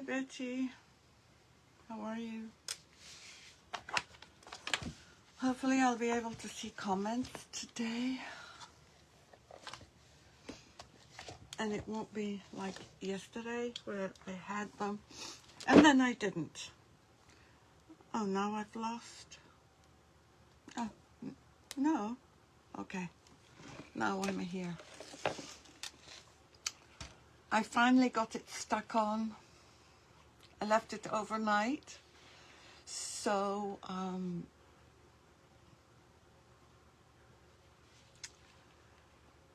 Hey Betty, how are you? Hopefully I'll be able to see comments today. And it won't be like yesterday where I had them and then I didn't. Oh, now I've lost. Oh, no. Okay. Now I'm here. I finally got it stuck on. I left it overnight. So,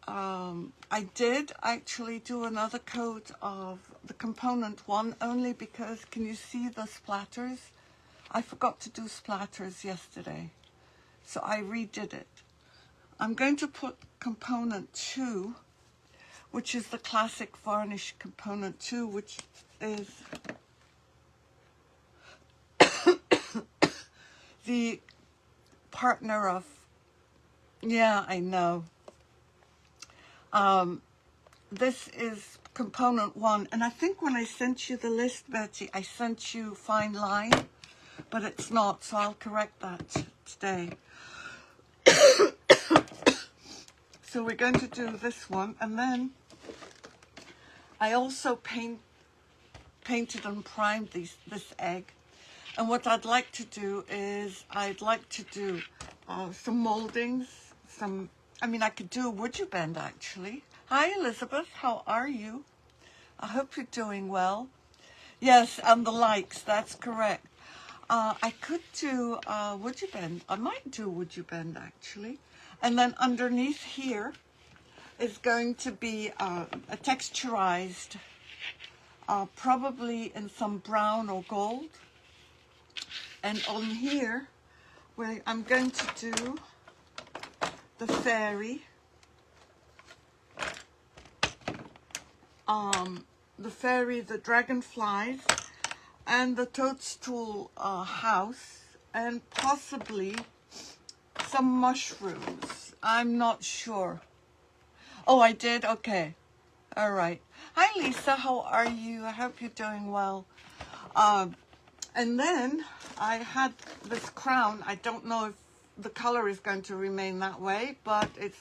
I did actually do another coat of the component one, only because, can you see the splatters? I forgot to do splatters yesterday, so I redid it. I'm going to put component 2, which is the classic varnish component 2, which is the partner of, yeah, I know. This is component 1, and I think when I sent you the list, Betty, I sent you fine line, but it's not, so I'll correct that today. So we're going to do this one, and then I also painted and primed this egg. And what I'd like to do is I'd like to do some moldings, I could do a would you bend actually. Hi Elizabeth, how are you? I hope you're doing well. Yes, and the likes, that's correct. I could do would you bend. I might do would you bend actually. And then underneath here is going to be a texturized, probably in some brown or gold. And on here, where I'm going to do the fairy, the dragonflies, and the Toadstool house, and possibly some mushrooms. I'm not sure. Oh, I did? Okay. All right. Hi, Lisa. How are you? I hope you're doing well. And then I had this crown. I don't know if the color is going to remain that way, but it's...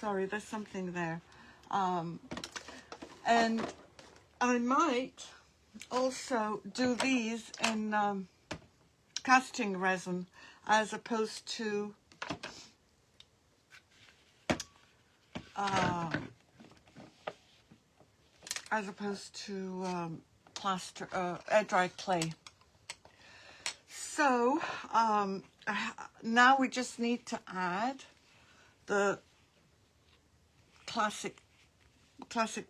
Sorry, there's something there. And I might also do these in casting resin as opposed to plaster, air dried clay. So now we just need to add the classic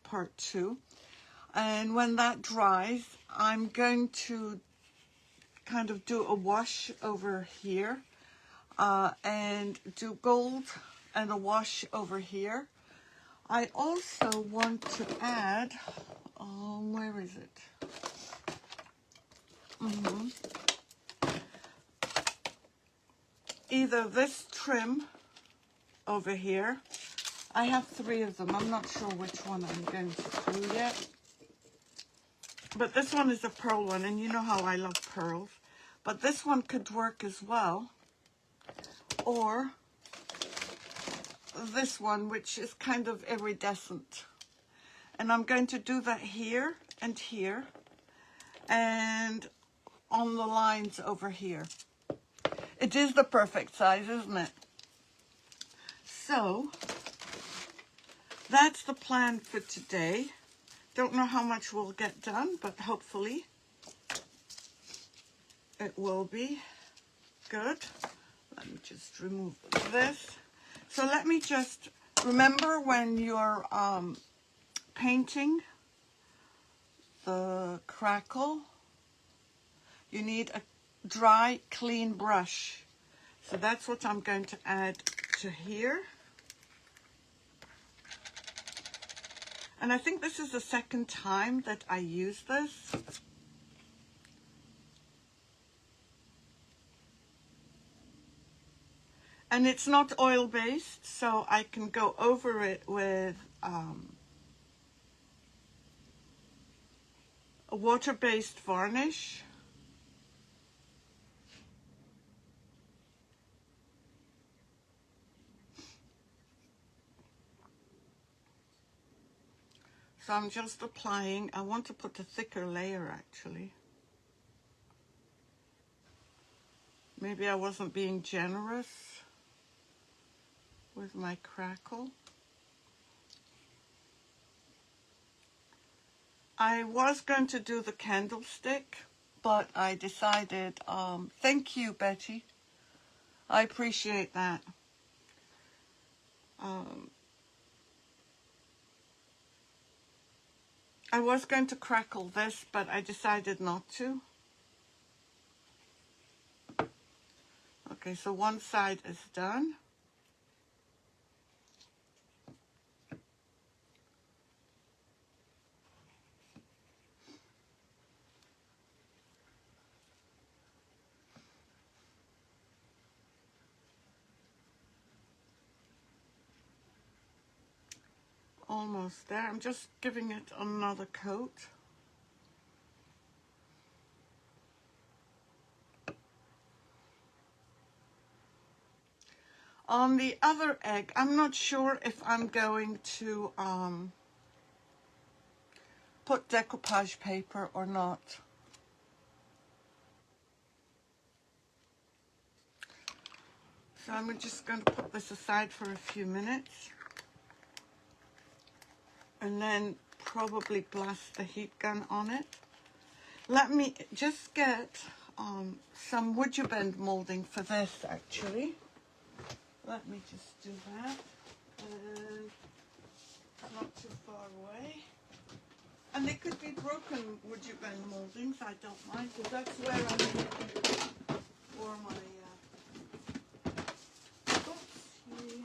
part 2, and when that dries, I'm going to kind of do a wash over here and do gold and a wash over here. I also want to add, where is it? Either this trim over here. I have 3 of them. I'm not sure which one I'm going to do yet. But this one is a pearl one, and you know how I love pearls. But this one could work as well. Or this one, which is kind of iridescent. And I'm going to do that here and here. And on the lines over here. It is the perfect size, isn't it? So that's the plan for today. Don't know how much we'll get done, but hopefully it will be good. Let me just remove this. So let me just remember, when you're painting the Crackle, you need a dry, clean brush. So that's what I'm going to add to here. And I think this is the second time that I use this. And it's not oil-based, so I can go over it with a water-based varnish. So I'm just applying. I want to put a thicker layer actually. Maybe I wasn't being generous with my Crackle. I was going to do the candlestick, but I decided, thank you, Betty. I appreciate that. I was going to crackle this, but I decided not to. Okay, so one side is done. Almost there. I'm just giving it another coat. On the other egg, I'm not sure if I'm going to put decoupage paper or not. So I'm just going to put this aside for a few minutes and then probably blast the heat gun on it. Let me just get some would you bend molding for this actually. Let me just do that. And not too far away. And they could be broken would you bend moldings, I don't mind, because that's where I'm looking for my oopsie.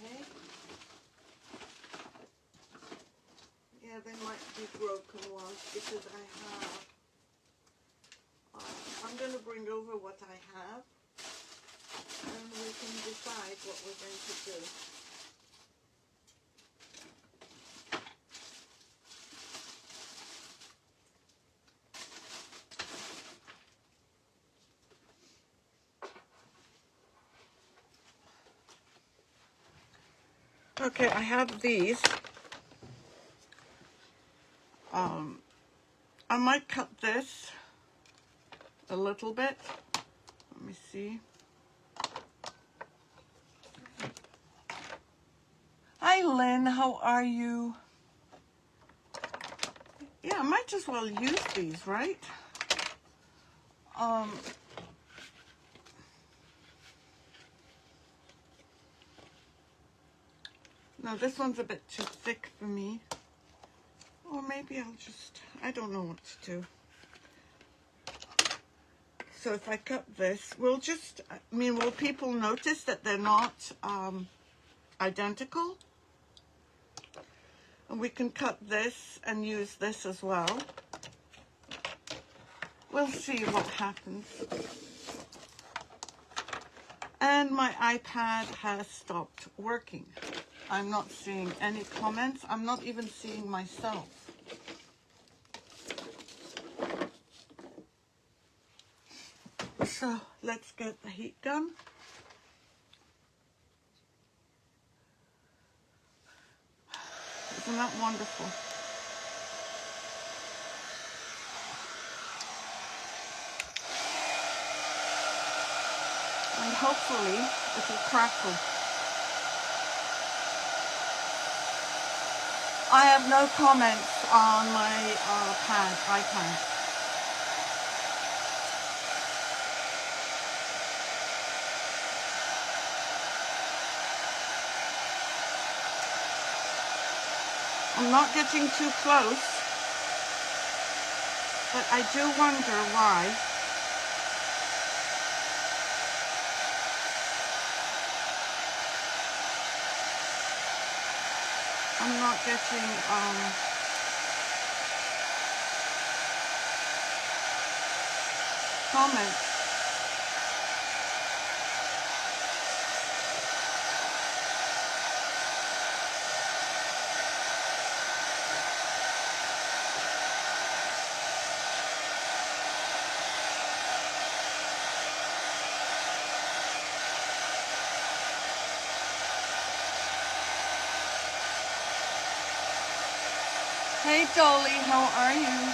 Okay. Yeah, they might be broken ones because I have I'm going to bring over what I have and we can decide what we're going to do. Okay, I have these. I might cut this a little bit. Let me see. Hi Lynn, how are you? Yeah, I might as well use these, right? No, this one's a bit too thick for me. Or maybe I'll just, I don't know what to do. So if I cut this, we'll just, I mean, will people notice that they're not identical? And we can cut this and use this as well. We'll see what happens. And my iPad has stopped working. I'm not seeing any comments. I'm not even seeing myself. So let's get the heat gun. Isn't that wonderful? And hopefully it'll crackle. I have no comments on my iPad. I'm not getting too close, but I do wonder why. I'm not getting comments. Hey Dolly, how are you?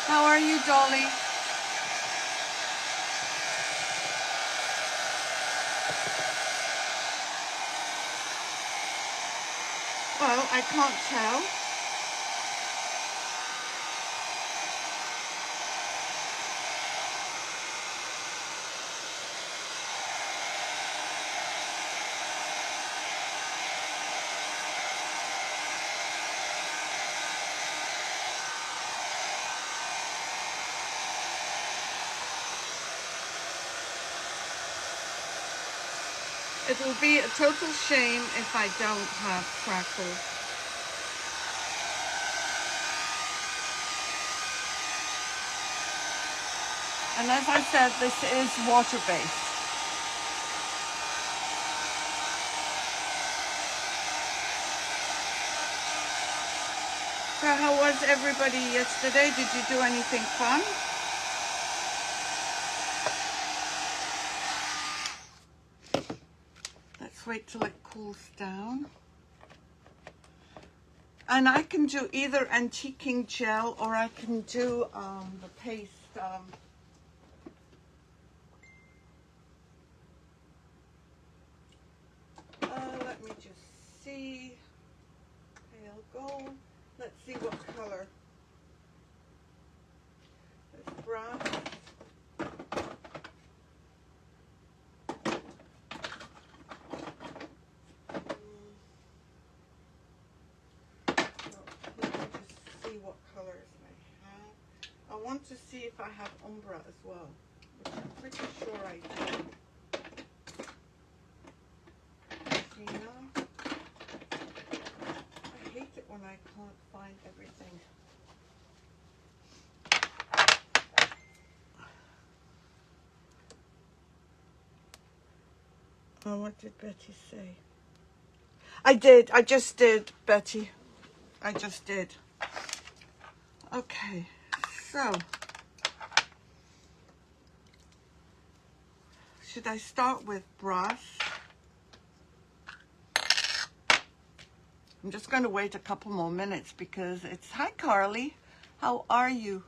How are you, Dolly? Well, I can't tell. It will be a total shame if I don't have Crackle. And as I said, this is water-based. So how was everybody yesterday? Did you do anything fun? Let's wait till it cools down. And I can do either antiquing gel or I can do the paste. Let me just see. Pale gold. Let's see what color. It's brown. I want to see if I have Umbra as well, which I'm pretty sure I do. I hate it when I can't find everything. Oh, what did Betty say? I just did, Betty. I just did. Okay, so should I start with brass? I'm just going to wait a couple more minutes because it's... Hi, Carly. How are you?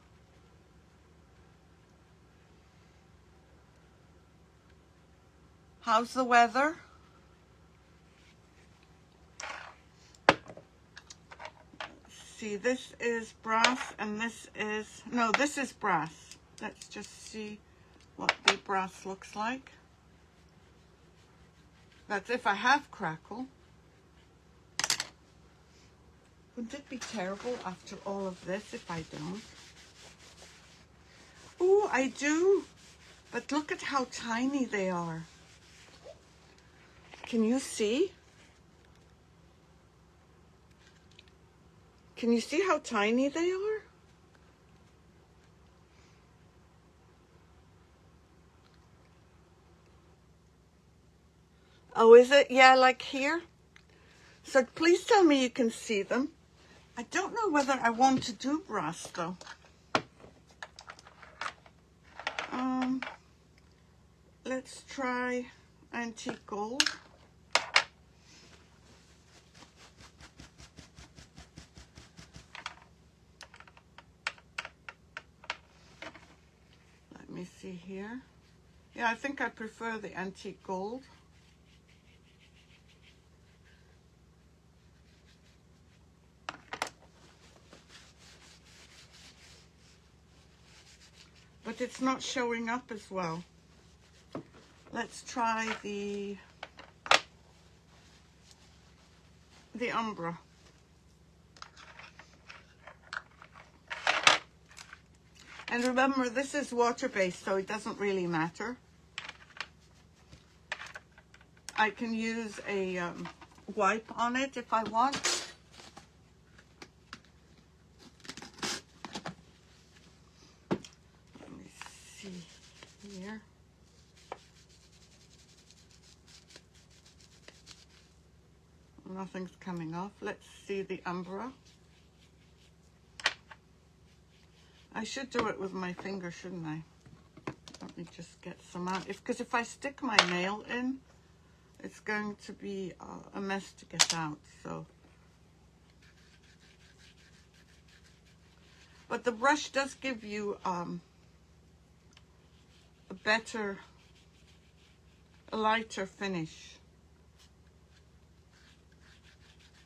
How's the weather? See, this is brass and this is... No, this is brass. Let's just see what the brass looks like. That's if I have Crackle. Wouldn't it be terrible after all of this if I don't? Oh, I do. But look at how tiny they are. Can you see? Can you see how tiny they are? Oh, is it? Yeah, like here. So please tell me you can see them. I don't know whether I want to do brass though. Let's try antique gold. Let me see here. Yeah, I think I prefer the antique gold. But it's not showing up as well. Let's try the Umbra. And remember, this is water-based, so it doesn't really matter. I can use a wipe on it if I want. Let me see here. Nothing's coming off. Let's see the Umbra. I should do it with my finger, shouldn't I? Let me just get some out. Because if I stick my nail in, it's going to be a mess to get out. So, but the brush does give you a lighter finish.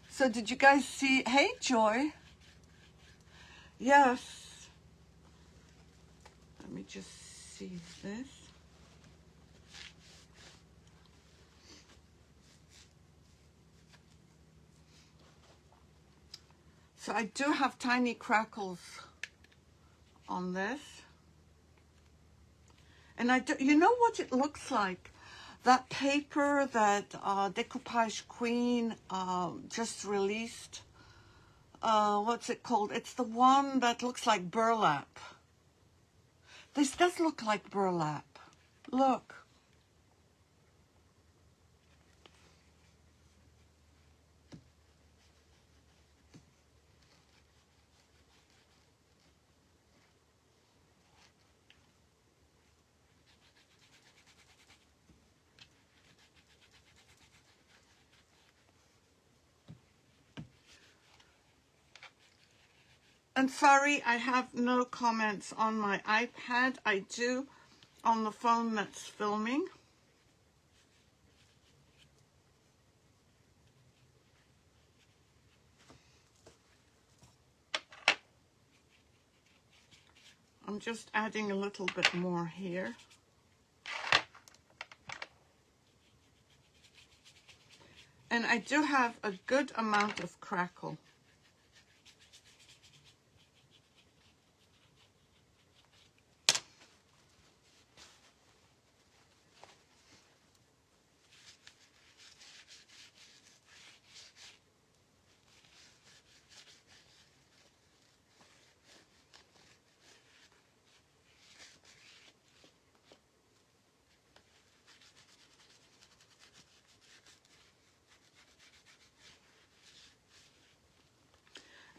So did you guys see? Hey, Joy. Yes. Let me just see this. So I do have tiny crackles on this. And I do, you know what it looks like? That paper that Decoupage Queen just released. What's it called? It's the one that looks like burlap. This does look like burlap. Look. And sorry, I have no comments on my iPad. I do on the phone that's filming. I'm just adding a little bit more here. And I do have a good amount of Crackle.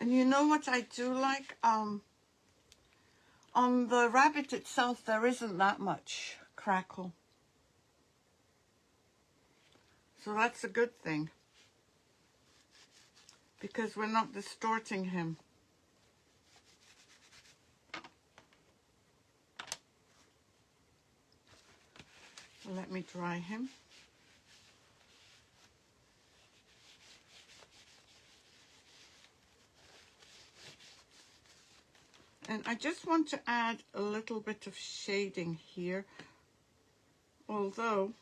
And you know what I do like? On the rabbit itself, there isn't that much Crackle. So that's a good thing. Because we're not distorting him. So let me dry him. And I just want to add a little bit of shading here, although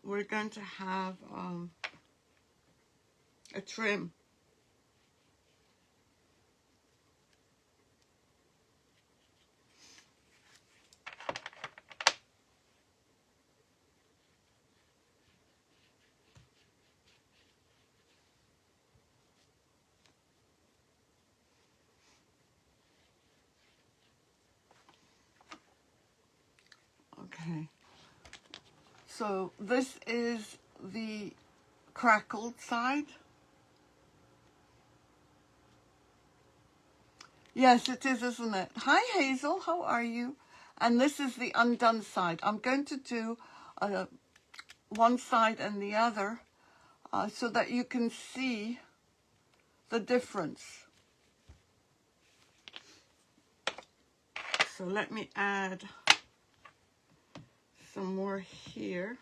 we're going to have a trim. Okay, so this is the crackled side. Yes, it is, isn't it? Hi, Hazel, how are you? And this is the undone side. I'm going to do one side and the other so that you can see the difference. So let me add some more here.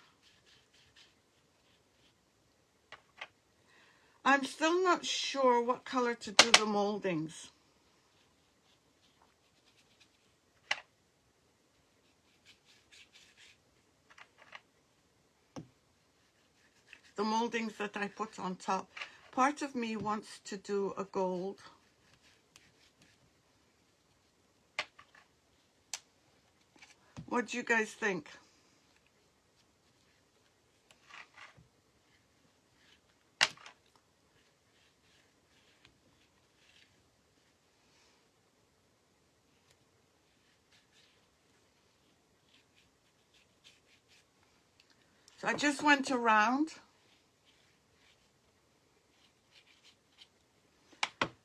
I'm still not sure what color to do the moldings. The moldings that I put on top. Part of me wants to do a gold. What do you guys think? So I just went around.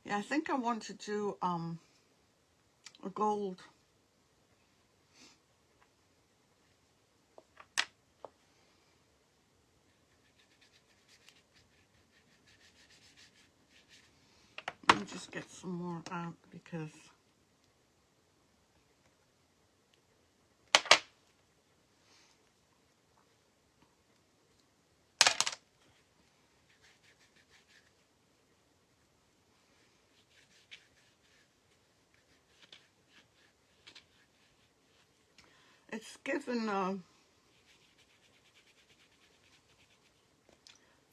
Yeah, I think I want to do a gold. Let me just get some more out because it's given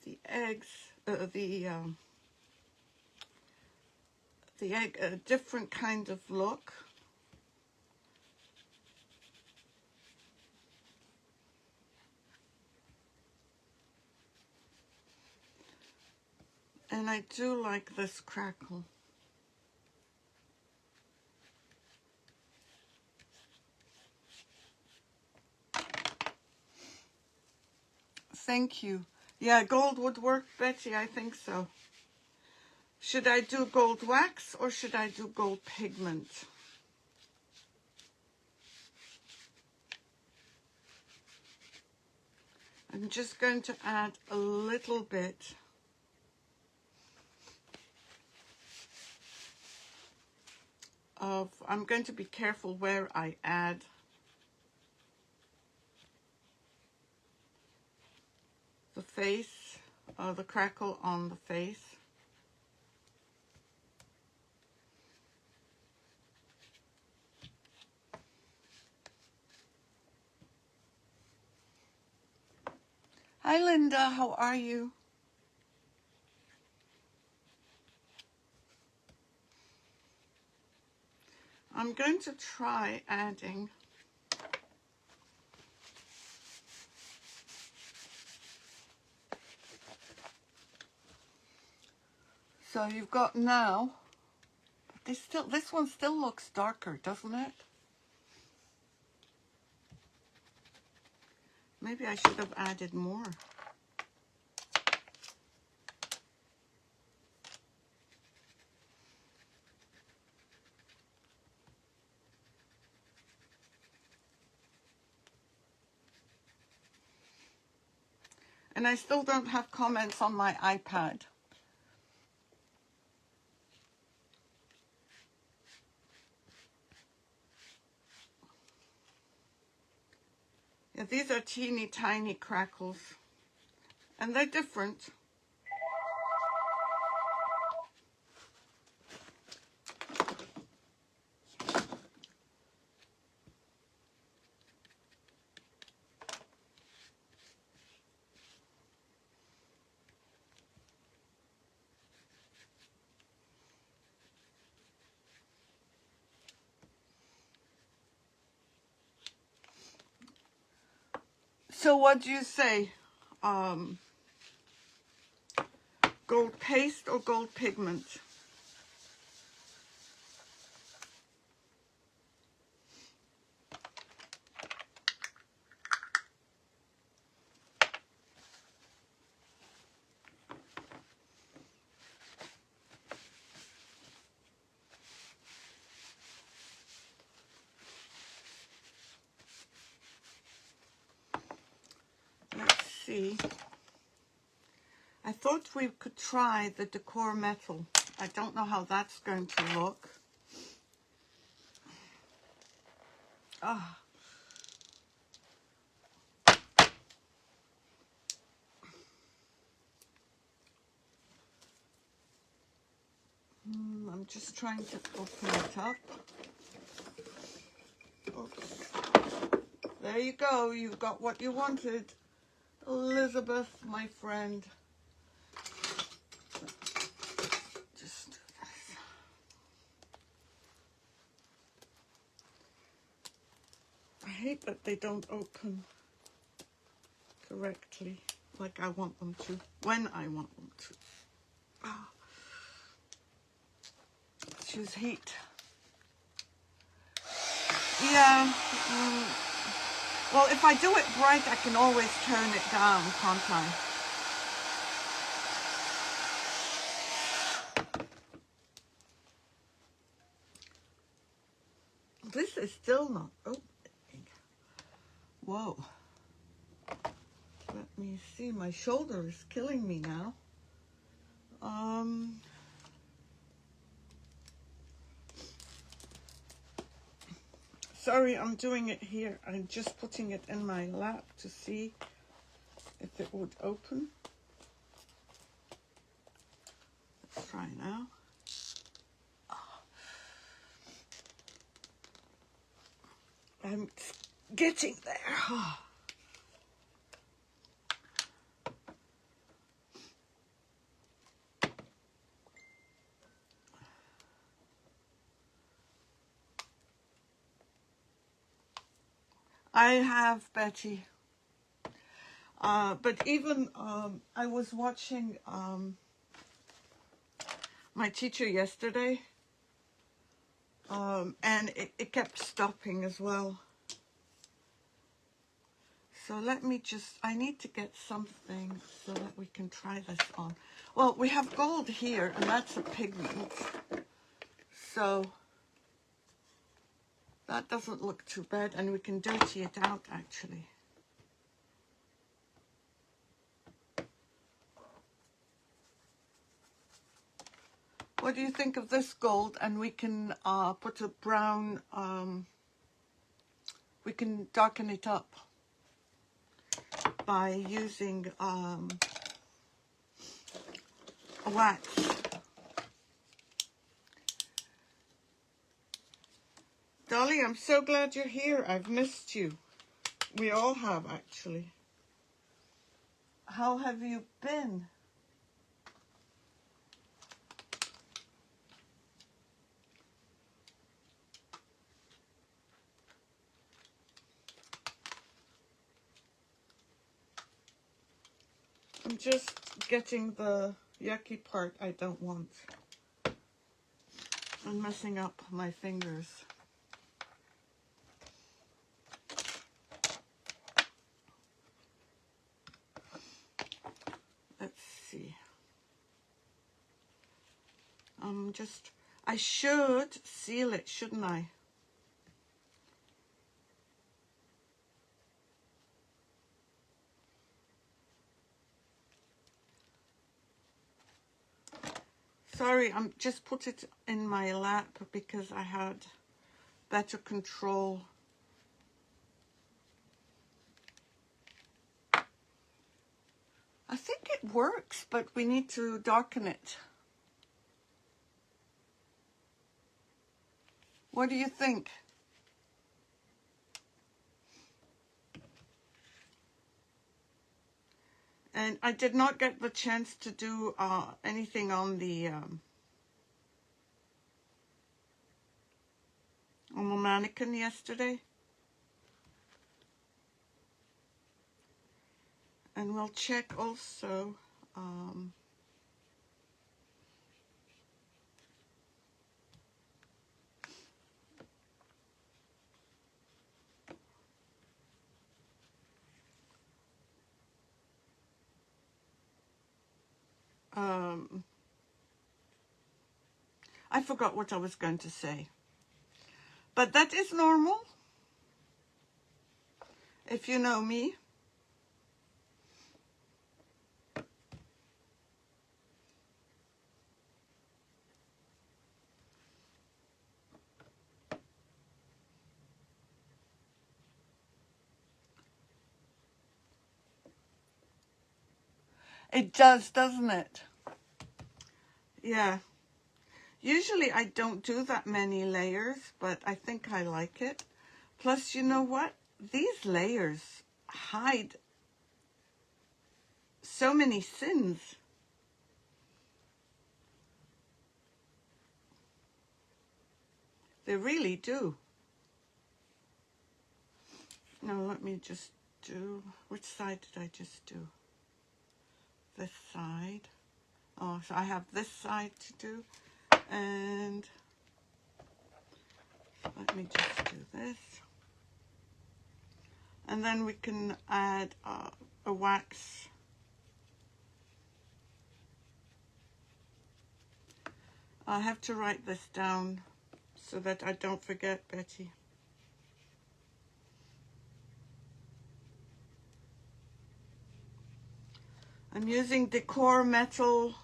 the eggs, the egg a different kind of look. And I do like this crackle. Thank you. Yeah, gold would work, Betty, I think so. Should I do gold wax or should I do gold pigment? I'm just going to add a little bit of, I'm going to be careful where I add the face, the crackle on the face. Hi Linda, how are you? I'm going to try adding so you've got now, this one still looks darker, doesn't it? Maybe I should have added more. And I still don't have comments on my iPad. Yeah, these are teeny tiny crackles. And they're different. So what do you say? Gold paste or gold pigment? Let's see. I thought we could try the Dekor metal. I don't know how that's going to look. Ah. I'm just trying to open it up. Oops. There you go. You've got what you wanted. Elizabeth, my friend. Just do this. I hate that they don't open correctly like I want them to, when I want them to. Oh. Choose heat. Yeah. Well, if I do it bright, I can always turn it down, can't I? This is still not, oh, whoa. Let me see, my shoulder is killing me now. Sorry, I'm doing it here. I'm just putting it in my lap to see if it would open. Let's try now. I'm getting there. I have, Betty. But even I was watching my teacher yesterday, and it kept stopping as well. So let me just, I need to get something so that we can try this on. Well, we have gold here, and that's a pigment. So that doesn't look too bad, and we can dirty it out, actually. What do you think of this gold? And we can put a brown, we can darken it up by using a wax. Dolly, I'm so glad you're here. I've missed you. We all have, actually. How have you been? I'm just getting the yucky part I don't want. I'm messing up my fingers. Let's see. I should seal it, shouldn't I? Sorry, I'm just put it in my lap because I had better control. I think it works, but we need to darken it. What do you think? And I did not get the chance to do anything on the mannequin yesterday. And we'll check also I forgot what I was going to say. But that is normal, if you know me. It does, doesn't it? Yeah. Usually I don't do that many layers, but I think I like it. Plus, you know what? These layers hide so many sins. They really do. Now let me just do, which side did I just do? This side. Oh, so I have this side to do. And let me just do this. And then we can add a wax. I have to write this down so that I don't forget, Betty. I'm using Dekor Metal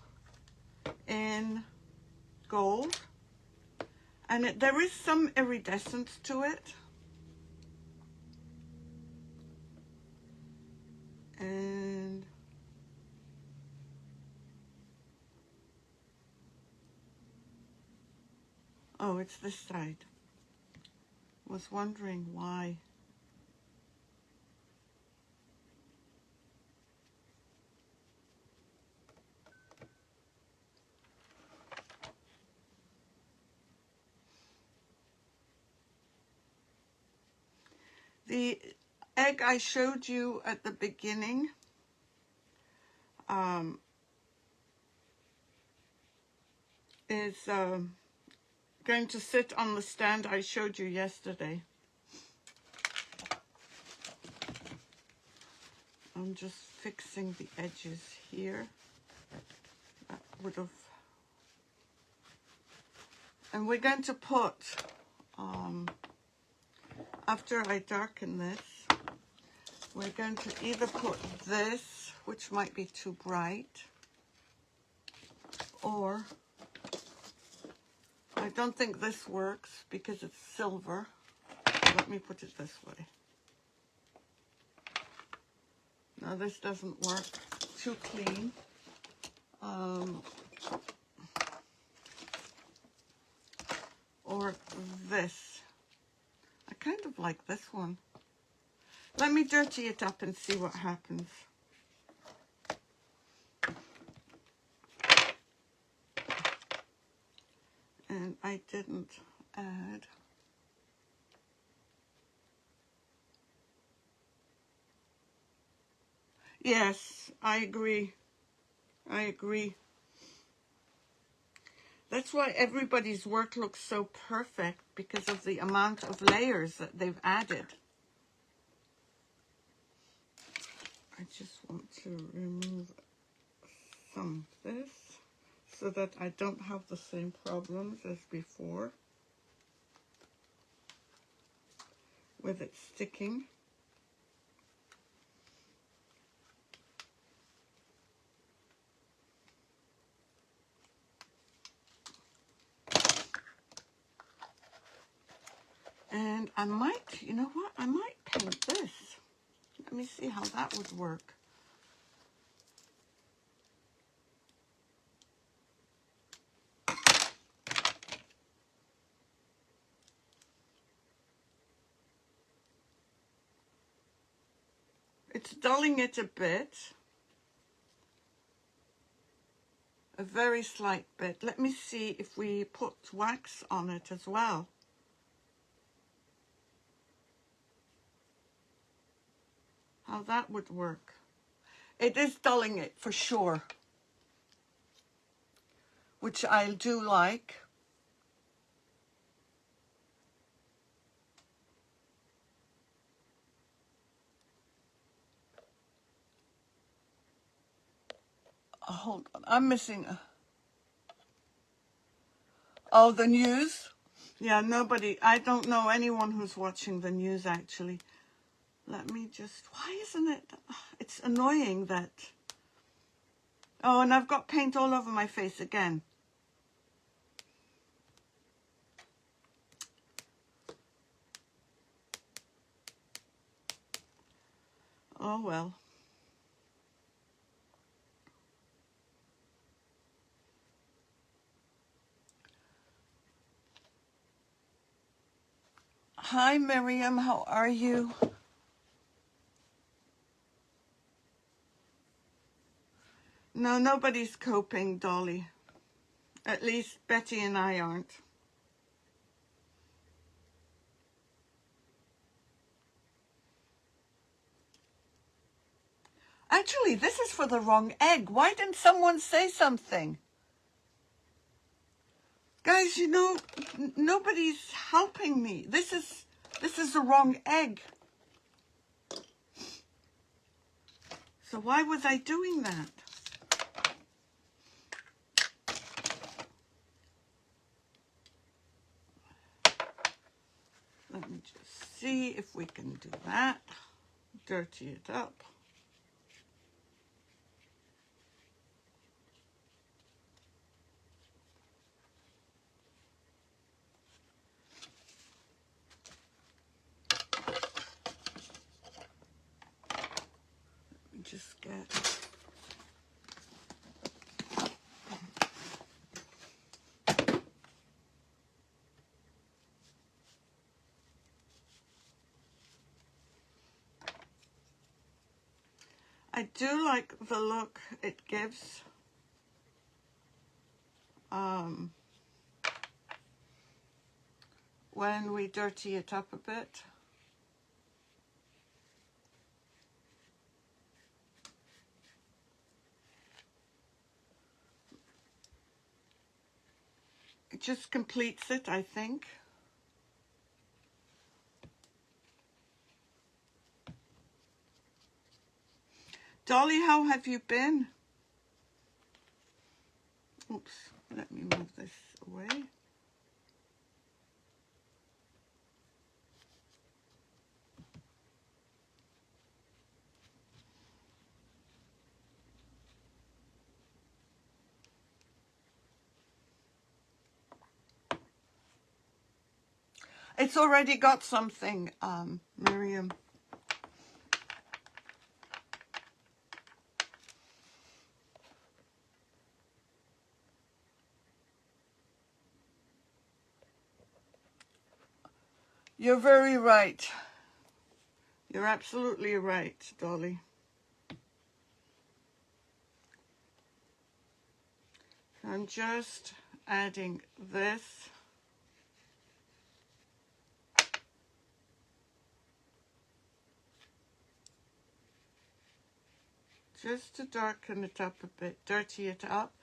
in gold, and there is some iridescence to it. And oh, it's this side. Was wondering why. The egg I showed you at the beginning is going to sit on the stand I showed you yesterday. I'm just fixing the edges here. That would have... And we're going to put, after I darken this, we're going to either put this, which might be too bright, or I don't think this works because it's silver. Let me put it this way. No, this doesn't work. Too clean. Or this. I kind of like this one. Let me dirty it up and see what happens. And I didn't add. Yes, I agree. I agree. That's why everybody's work looks so perfect, because of the amount of layers that they've added. I just want to remove some of this so that I don't have the same problems as before with it sticking. And I might, you know what, I might paint this. Let me see how that would work. It's dulling it a bit. A very slight bit. Let me see if we put wax on it as well. How that would work. It is dulling it for sure, which I do like. Oh, hold on, I'm missing a... Oh, the news? Yeah, nobody, I don't know anyone who's watching the news actually. Let me just, why isn't it, it's annoying that, oh, and I've got paint all over my face again. Oh, well. Hi, Miriam, how are you? No, nobody's coping, Dolly. At least Betty and I aren't. Actually, this is for the wrong egg. Why didn't someone say something? Guys, you know, nobody's helping me. This is the wrong egg. So why was I doing that? Let me just see if we can do that. Dirty it up. Let me just get... I do like the look it gives. When we dirty it up a bit. It just completes it, I think. Dolly, how have you been? Oops, let me move this away. It's already got something, Miriam. You're very right. You're absolutely right, Dolly. I'm just adding this. Just to darken it up a bit, dirty it up.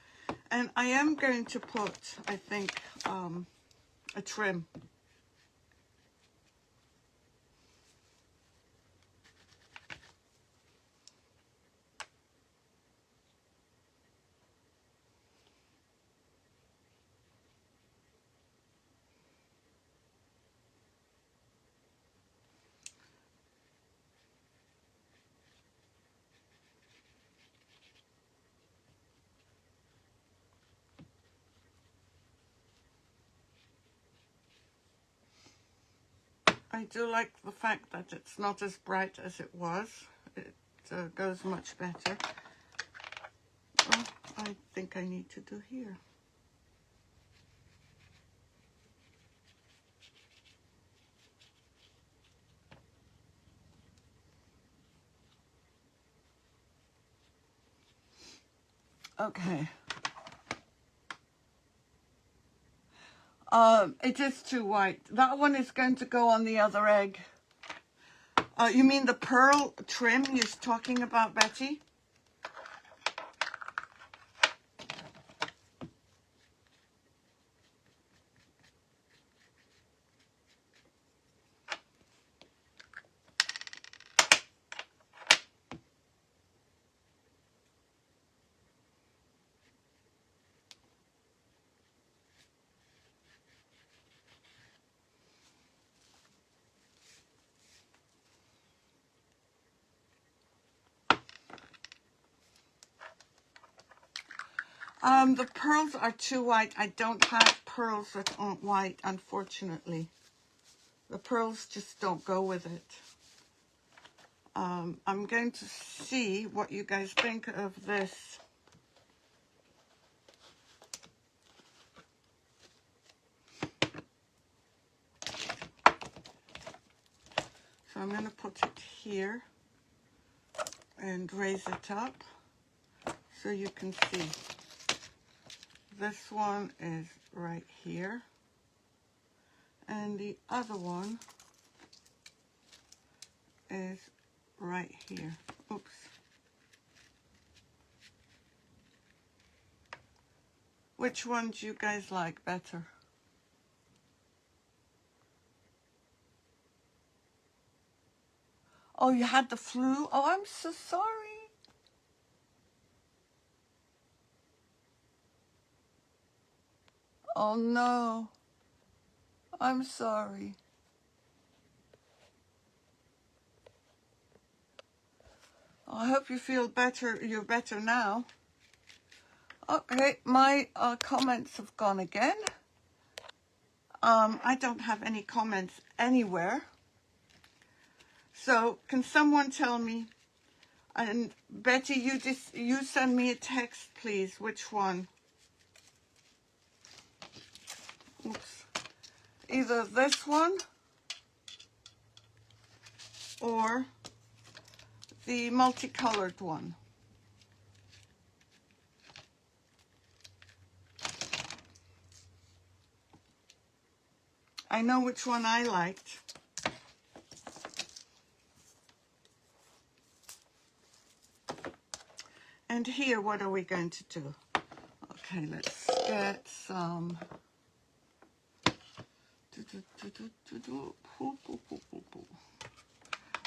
And I am going to put, I think, a trim. I do like the fact that it's not as bright as it was. It goes much better. Oh, I think I need to do here. Okay. It is too white. That one is going to go on the other egg. You mean the pearl trim you're talking about, Betty? The pearls are too white. I don't have pearls that aren't white, unfortunately. The pearls just don't go with it. I'm going to see what you guys think of this. So I'm going to put it here and raise it up so you can see. This one is right here, and the other one is right here. Oops. Which one do you guys like better? Oh, you had the flu? Oh, I'm so sorry. Oh no, I'm sorry. I hope you feel better. You're better now. Okay, my comments have gone again. I don't have any comments anywhere. So can someone tell me? And Betty, you send me a text, please. Which one? Oops. Either this one or the multicolored one. I know which one I liked. And here, what are we going to do? Okay, let's get some.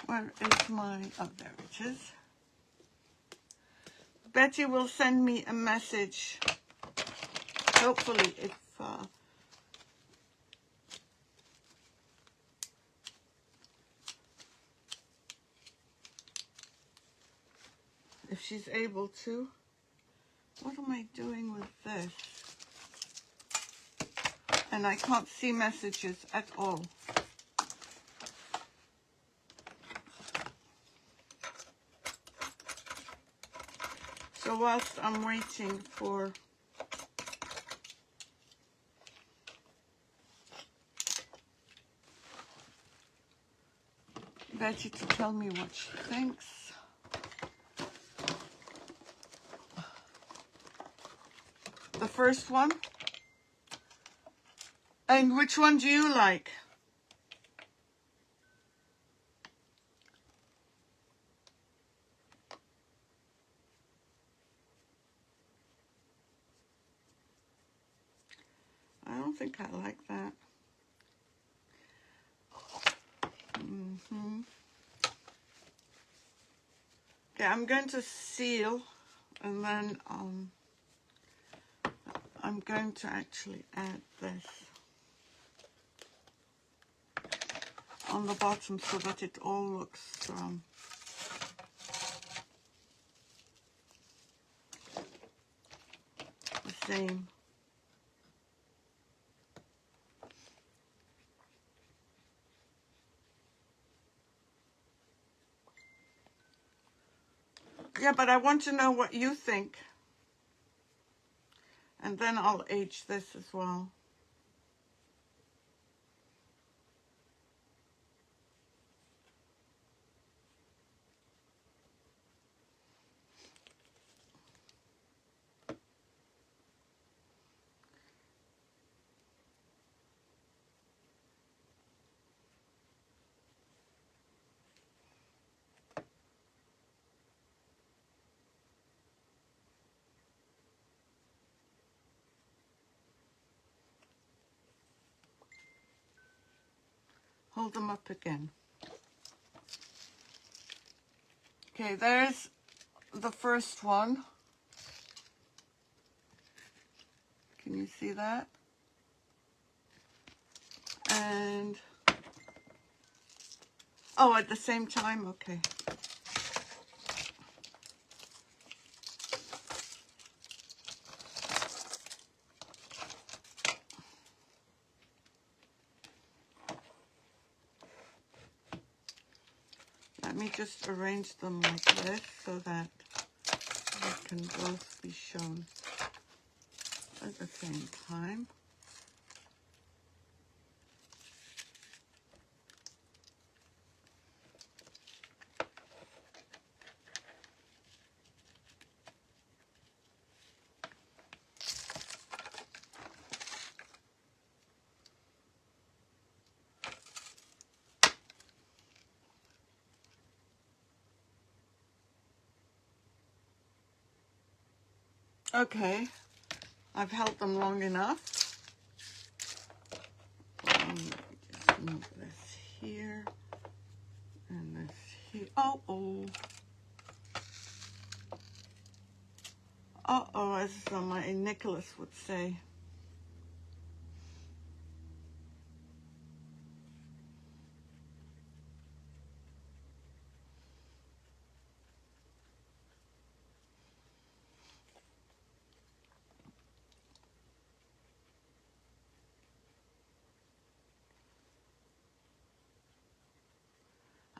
Where is my, oh, there it is. Betty will send me a message, hopefully, if she's able to. What am I doing with this? And I can't see messages at all. So whilst I'm waiting for Betty to tell me what she thinks. The first one. And which one do you like? I don't think I like that. Okay, I'm going to seal, and then I'm going to actually add this on the bottom so that it all looks the same. Yeah, but I want to know what you think. And then I'll age this as well. Hold them up again. Okay, there's the first one. Can you see that? And, oh, at the same time, okay. Let me just arrange them like this so that they can both be shown at the same time. Okay, I've held them long enough. Just move this here and this here. Oh. Uh-oh, as my Nicholas would say.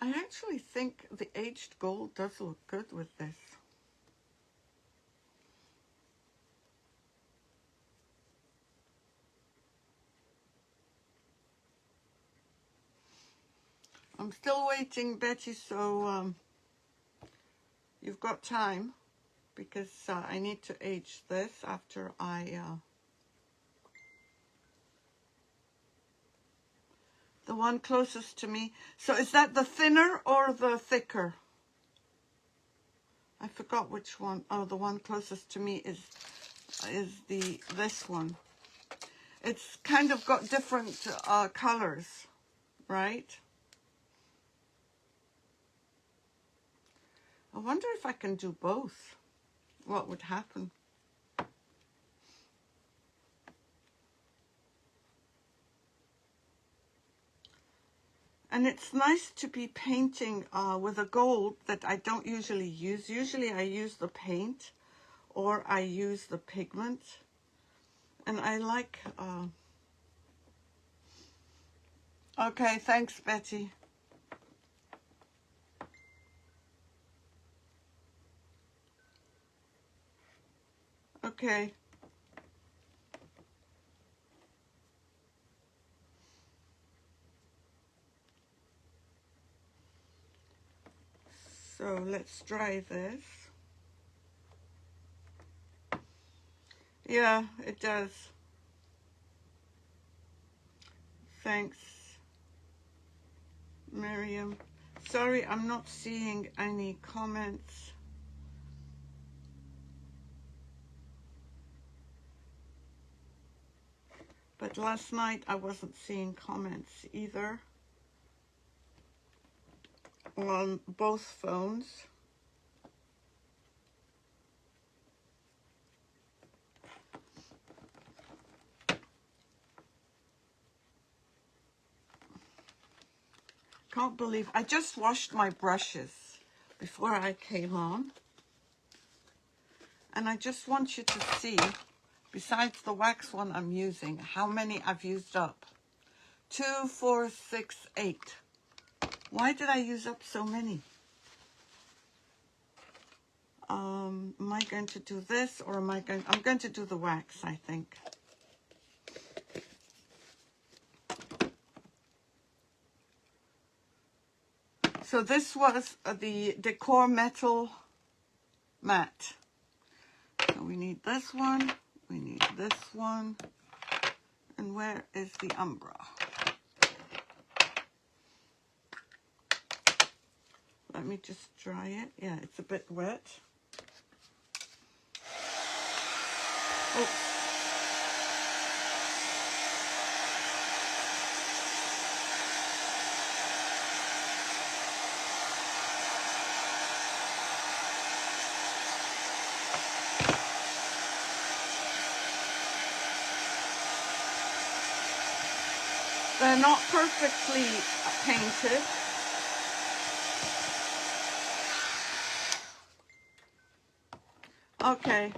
I actually think the aged gold does look good with this. I'm still waiting, Betty, so you've got time, because I need to age this after I... the one closest to me. So is that the thinner or the thicker? I forgot which one. Oh, the one closest to me is this one. It's kind of got different colors, right? I wonder if I can do both. What would happen? And it's nice to be painting with a gold that I don't usually use. Usually I use the paint or I use the pigment. And I like... Okay, thanks, Betty. Okay. So let's dry this. Yeah, it does. Thanks, Miriam. Sorry, I'm not seeing any comments. But last night I wasn't seeing comments either on both phones. Can't believe I just washed my brushes before I came on. And I just want you to see, besides the wax one I'm using, how many I've used up. 2, 4, 6, 8. Why did I use up so many? Am I going to do this or am I going... I'm going to do the wax, I think. So this was the Dekor Metal Matte. So we need this one, we need this one, and where is the Umbra? Let me just dry it. Yeah, it's a bit wet. Oh. They're not perfectly painted. Okay,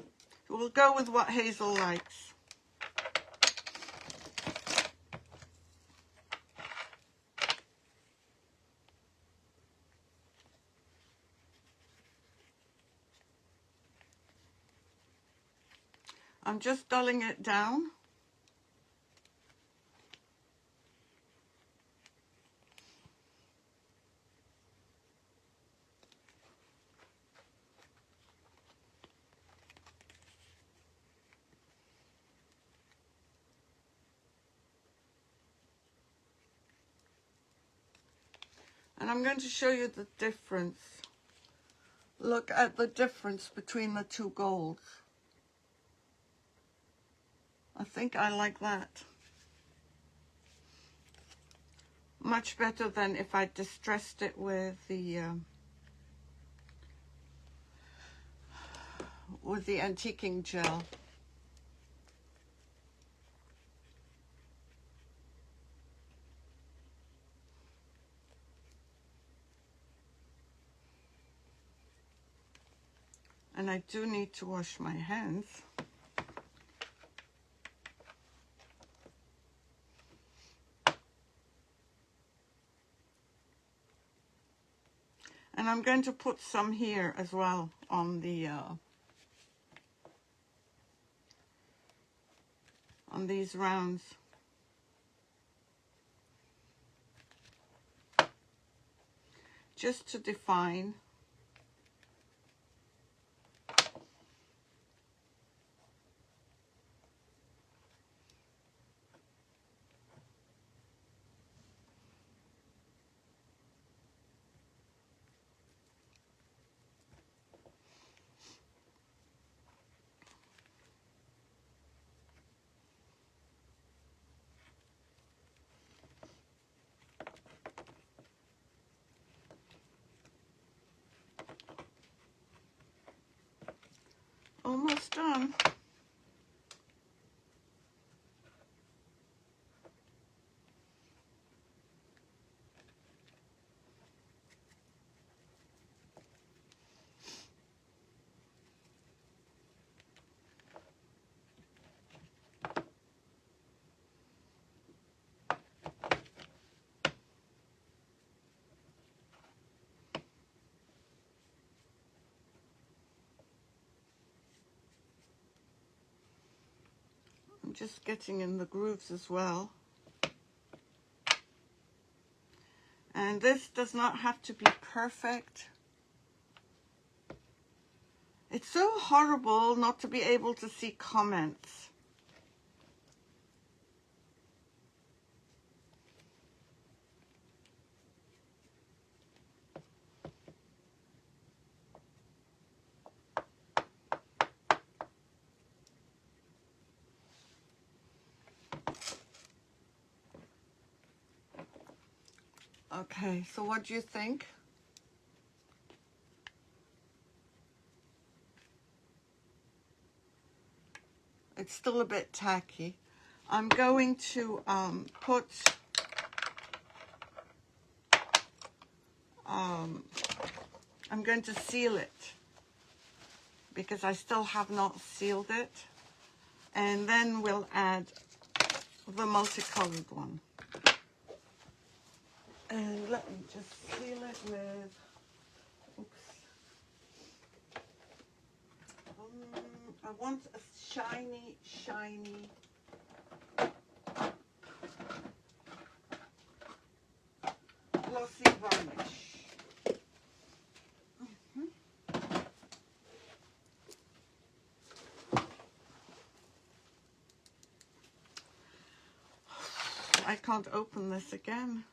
we'll go with what Hazel likes. I'm just dulling it down. And I'm going to show you the difference. Look at the difference between the two golds. I think I like that. Much better than if I distressed it with the antiquing gel. And I do need to wash my hands. I'm going to put some here as well on the on these rounds. Just to define. Almost done. Just getting in the grooves as well. And this does not have to be perfect. It's so horrible not to be able to see comments. Okay, so what do you think? It's still a bit tacky. I'm going to put I'm going to seal it because I still have not sealed it, and then we'll add the multicolored one. And let me just seal it with, oops. I want a shiny, shiny glossy varnish. I can't open this again.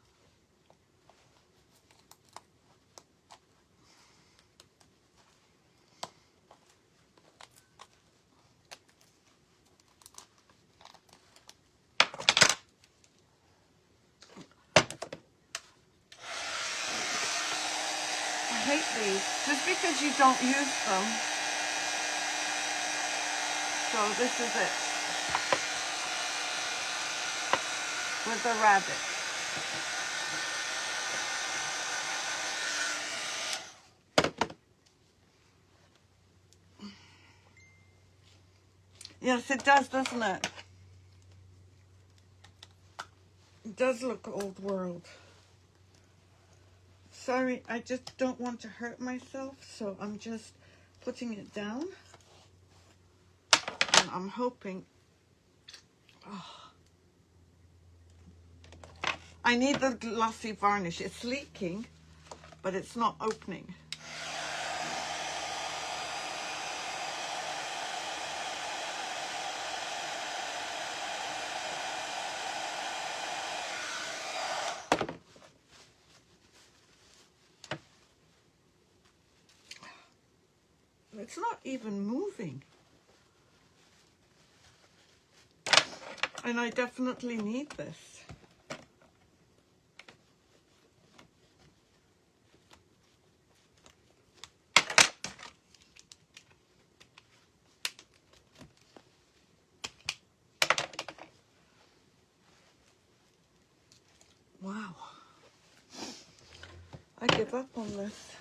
I hate these just because you don't use them. So this is it with the rabbit. Yes, it does, doesn't it? It does look old world. Sorry, I just don't want to hurt myself, so I'm just putting it down. And I'm hoping... Oh. I need the glossy varnish. It's leaking, but it's not opening. It's not even moving. And I definitely need this. Wow. I give up on this.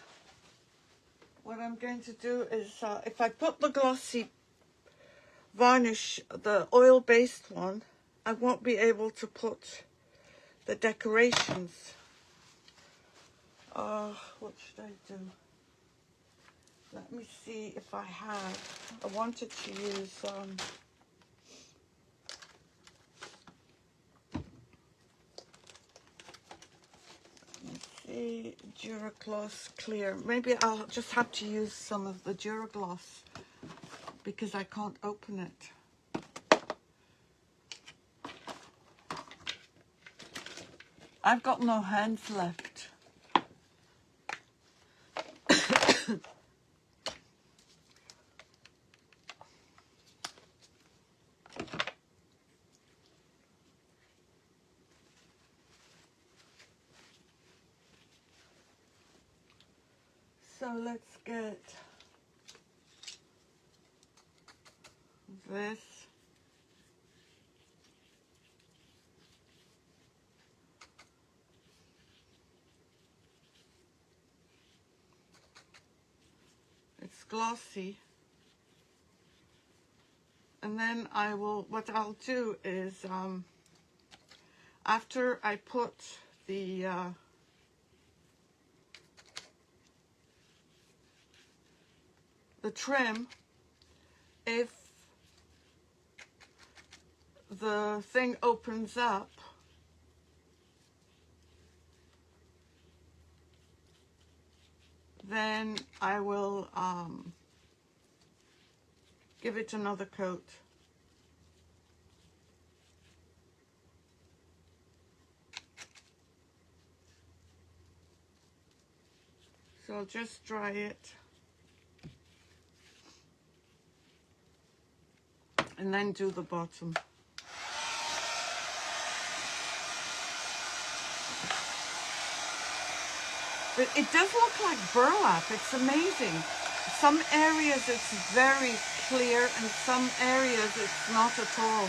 What I'm going to do is, if I put the glossy varnish, the oil-based one, I won't be able to put the decorations What should I do? Let me see if I have. I wanted to use let's see, Duragloss clear. Maybe I'll just have to use some of the Duragloss because I can't open it. I've got no hands left. So let's get this. It's glossy. And then what I'll do is, after I put the trim, if the thing opens up, then I will give it another coat. So I'll just dry it and then do the bottom. But it does look like burlap. It's amazing. Some areas it's very clear and some areas it's not at all.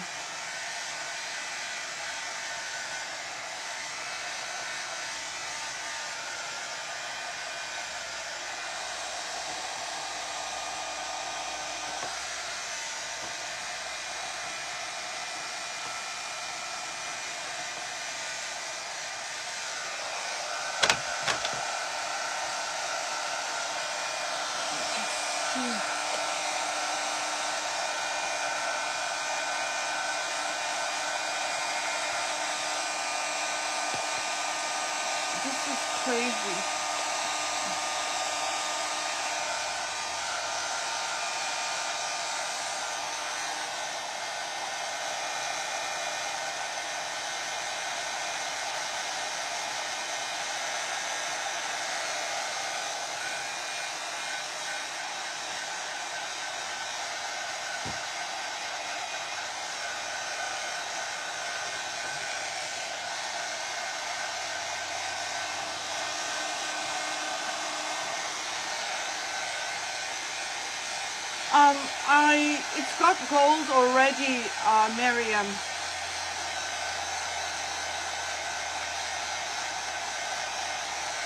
This is crazy. It's got gold already, Miriam.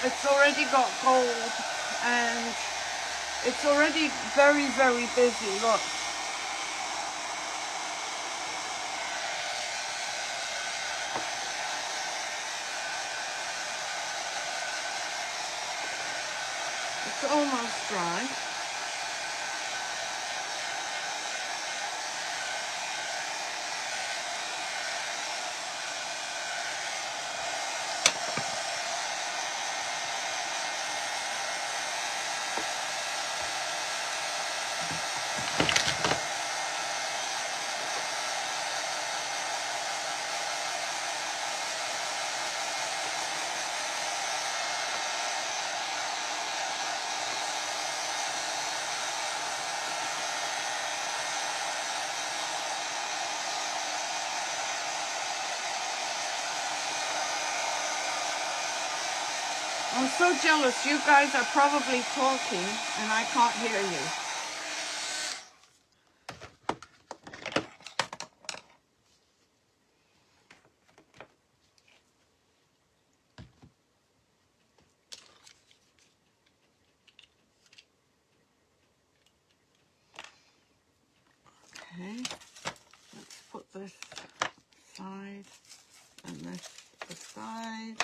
It's already got gold and it's already very, very busy. Look. It's almost dry. I'm so jealous. You guys are probably talking and I can't hear you. Okay, let's put this aside and this aside.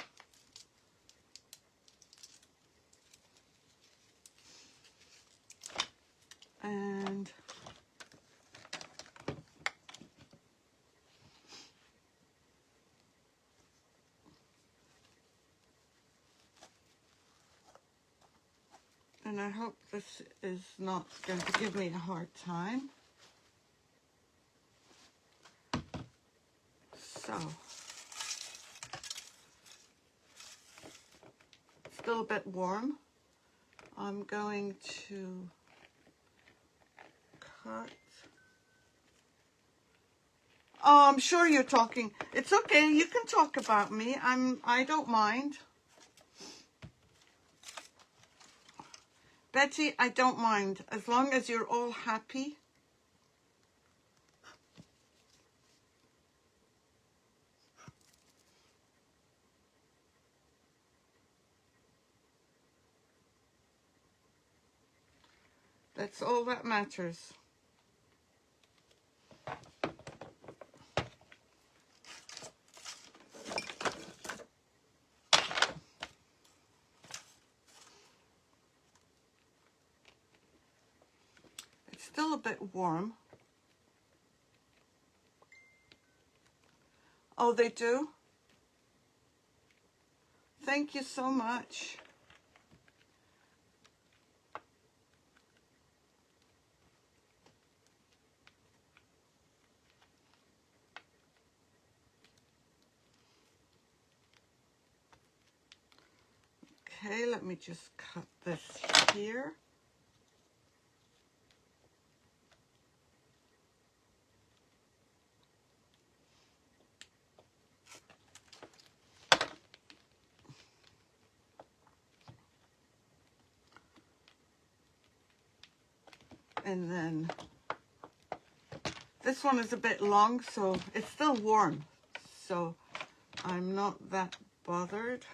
And I hope this is not going to give me a hard time. So, still a bit warm. I'm going to cut. Oh, I'm sure you're talking. It's okay. You can talk about me. I don't mind. Betty, I don't mind. As long as you're all happy. That's all that matters. It's still a bit warm. Oh, they do? Thank you so much. Okay, let me just cut this here. And then this one is a bit long, so it's still warm. So I'm not that bothered.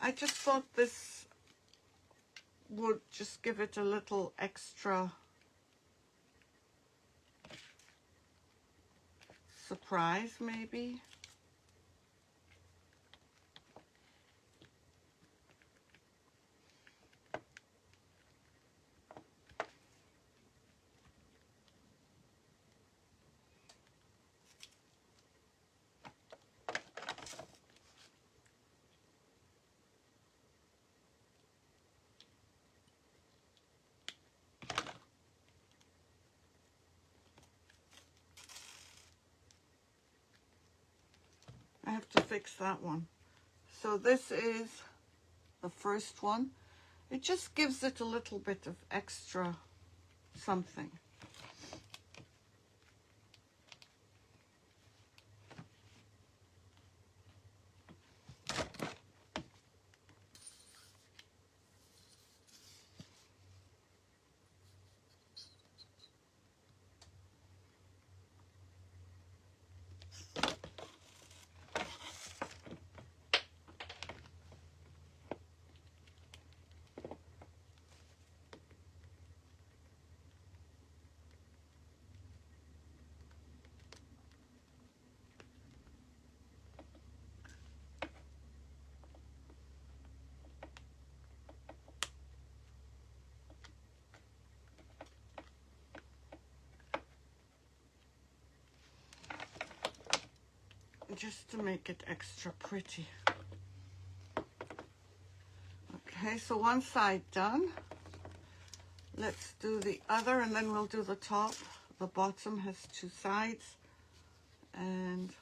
I just thought this would just give it a little extra surprise, maybe. I have to fix that one. So this is the first one. It just gives it a little bit of extra something. Just to make it extra pretty. Okay, so one side done. Let's do the other and then we'll do the top. The bottom has two sides. And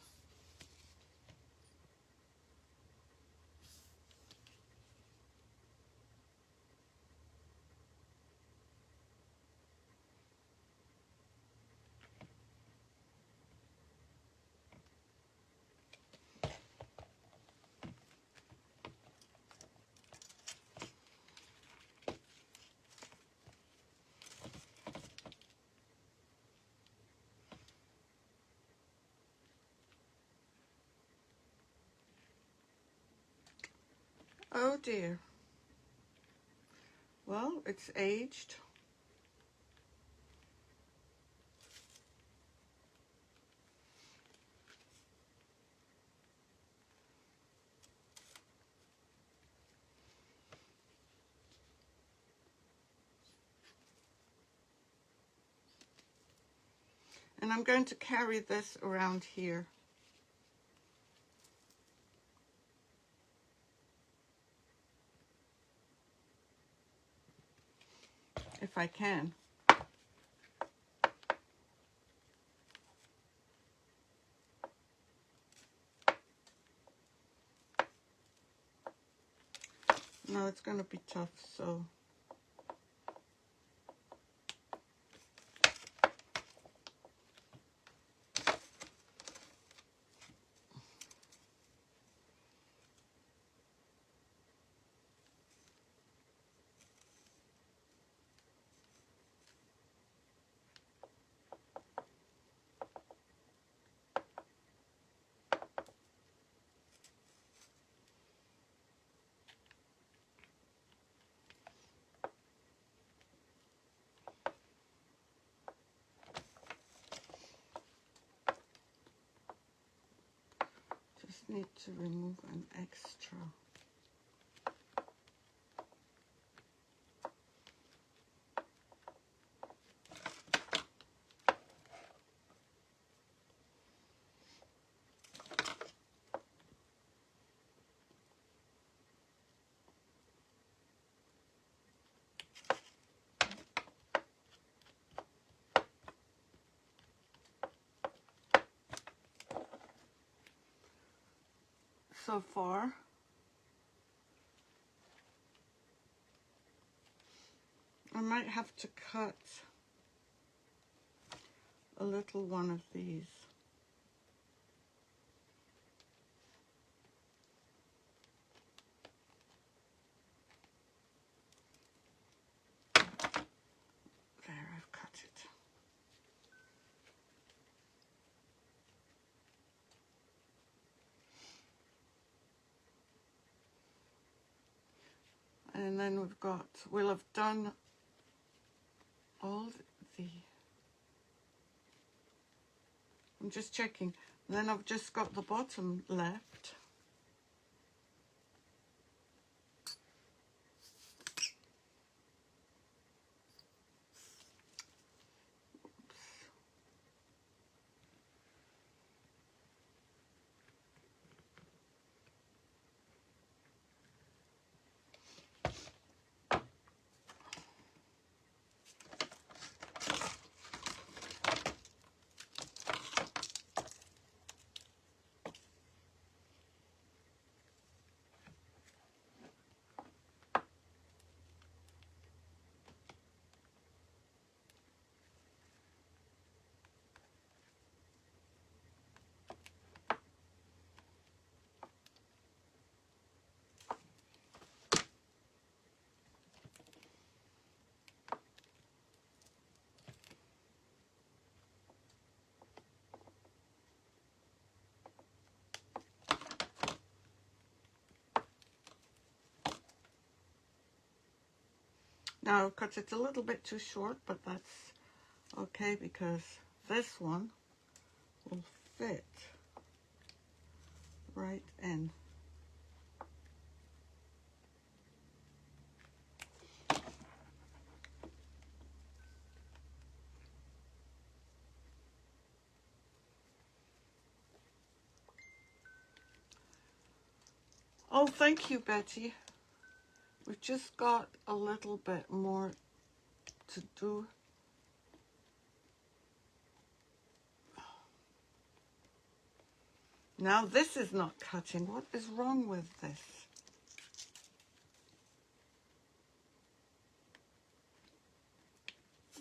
oh dear. Well, it's aged. And I'm going to carry this around here. If I can. No, it's going to be tough, so. Just need to remove an extra. So far, I might have to cut a little one of these. There, I've cut it. And then we'll have done all the, I'm just checking. Then I've just got the bottom left. Now I've cut it a little bit too short, but that's okay because this one will fit right in. Oh, thank you, Betty. We've just got a little bit more to do. Now this is not cutting. What is wrong with this?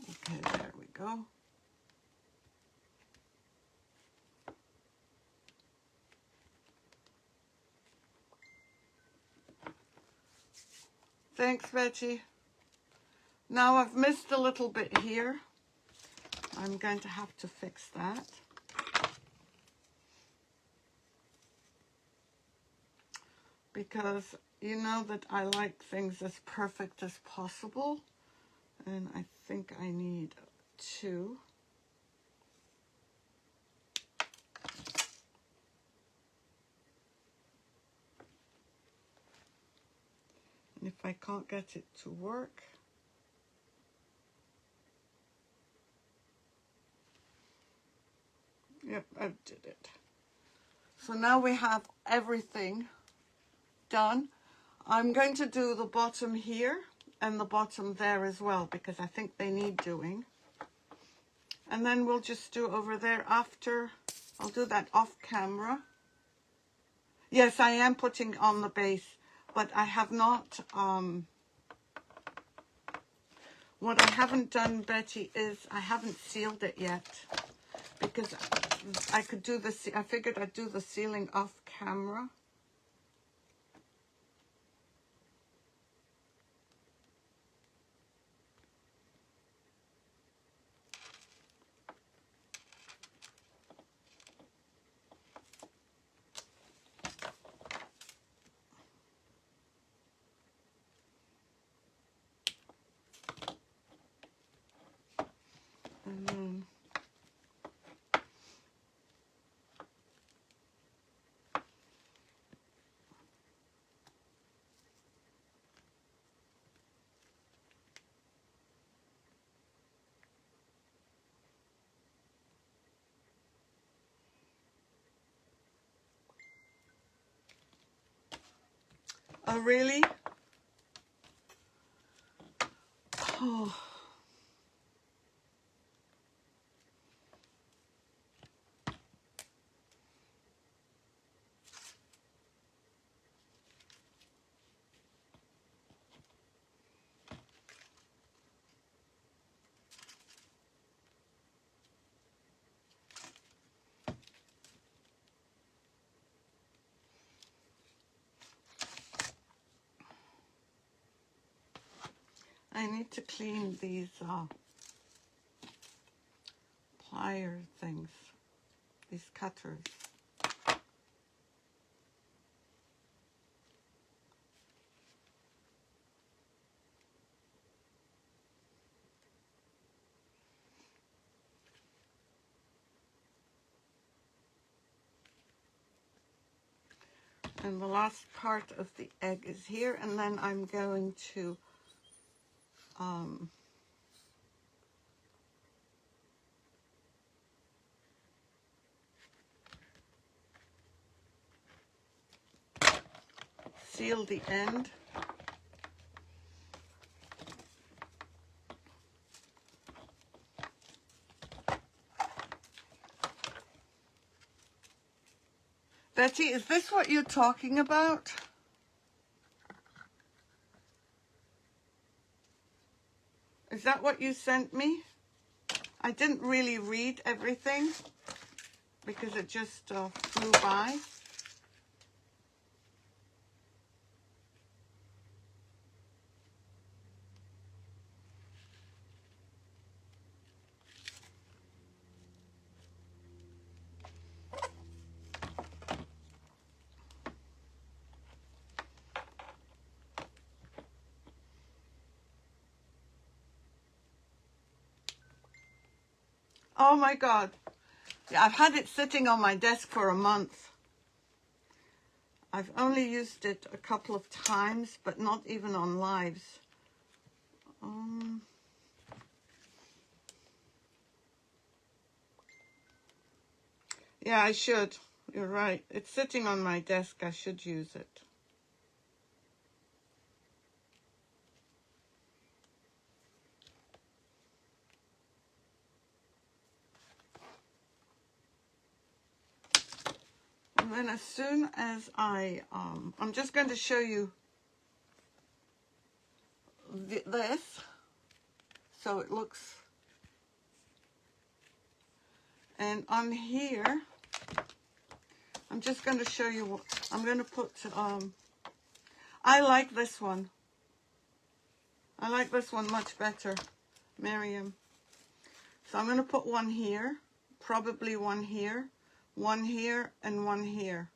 Okay, there we go. Thanks, Betty. Now I've missed a little bit here. I'm going to have to fix that. Because you know that I like things as perfect as possible. And I think I need 2. And if I can't get it to work, Yep, I did it. So now we have everything done. I'm going to do the bottom here and the bottom there as well because I think they need doing. And then we'll just do over there after. I'll do that off camera. Yes, I am putting on the base, but I have not, what I haven't done, Betty, is I haven't sealed it yet because I could do this. I figured I'd do the sealing off camera. And then oh, really? Oh. I need to clean these plier things, these cutters. And the last part of the egg is here, and then I'm going to seal the end. Betty, is this what you're talking about? Is that what you sent me? I didn't really read everything because it just flew by. Oh my God. Yeah, I've had it sitting on my desk for a month. I've only used it a couple of times, but not even on lives. Yeah, I should. You're right. It's sitting on my desk. I should use it. And then as soon as I'm just going to show you this, so it looks, and on here, I'm just going to show you what, I'm going to put, I like this one. I like this one much better, Miriam. So I'm going to put one here, probably one here, and one here.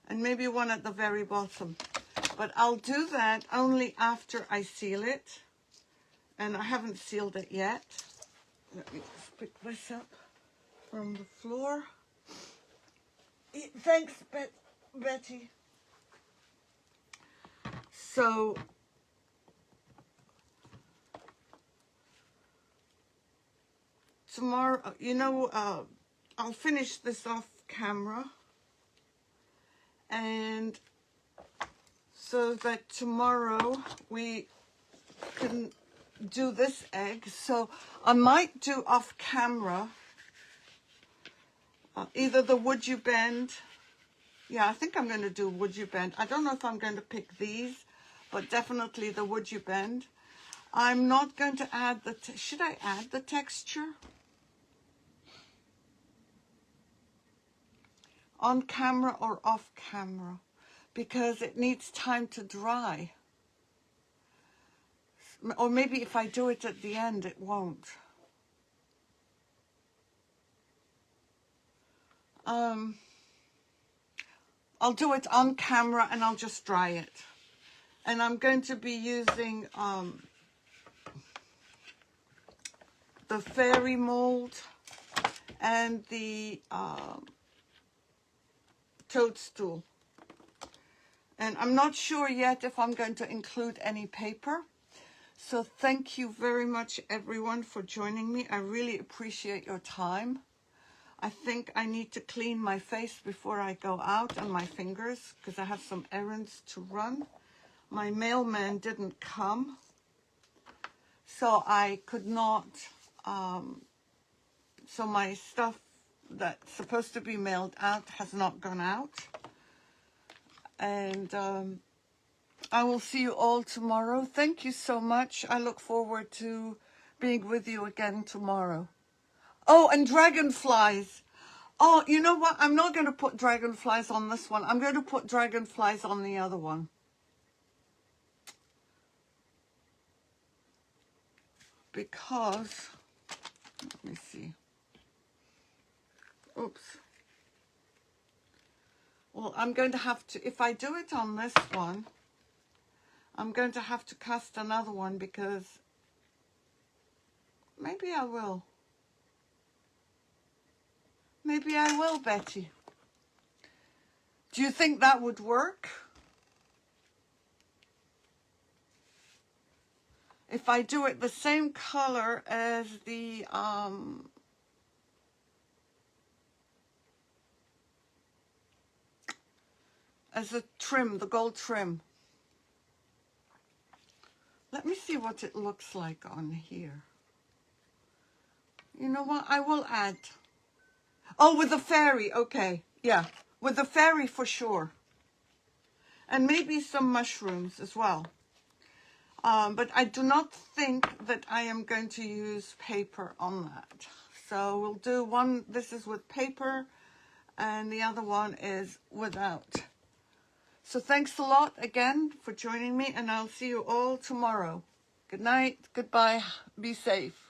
And maybe one at the very bottom. But I'll do that only after I seal it. And I haven't sealed it yet. Let me just pick this up from the floor. Thanks, Betty. So, tomorrow, you know, I'll finish this off camera, and so that tomorrow we can do this egg. So I might do off camera either the would you bend. Yeah, I think I'm going to do would you bend. I don't know if I'm going to pick these, but definitely the would you bend. I'm not going to add the, should I add the texture? On camera or off camera? Because it needs time to dry. Or maybe if I do it at the end, it won't. I'll do it on camera and I'll just dry it. And I'm going to be using the fairy mold and the Toadstool. And I'm not sure yet if I'm going to include any paper. So thank you very much, everyone, for joining me. I really appreciate your time. I think I need to clean my face before I go out, and my fingers, because I have some errands to run. My mailman didn't come, so I could not, so my stuff that's supposed to be mailed out has not gone out. And I will see you all tomorrow. Thank you so much. I look forward to being with you again tomorrow. Oh, and dragonflies. Oh, you know what? I'm not going to put dragonflies on this one. I'm going to put dragonflies on the other one. Because, let me see. Oops. Well, I'm going to have to, if I do it on this one, I'm going to have to cast another one, because maybe I will. Maybe I will, Betty. Do you think that would work? If I do it the same color as the trim, the gold trim. Let me see what it looks like on here. You know what? I will add. Oh, with the fairy. Okay. Yeah. With the fairy for sure. And maybe some mushrooms as well. But I do not think that I am going to use paper on that. So we'll do one, this is with paper, and the other one is without. So thanks a lot again for joining me, and I'll see you all tomorrow. Good night, goodbye, be safe.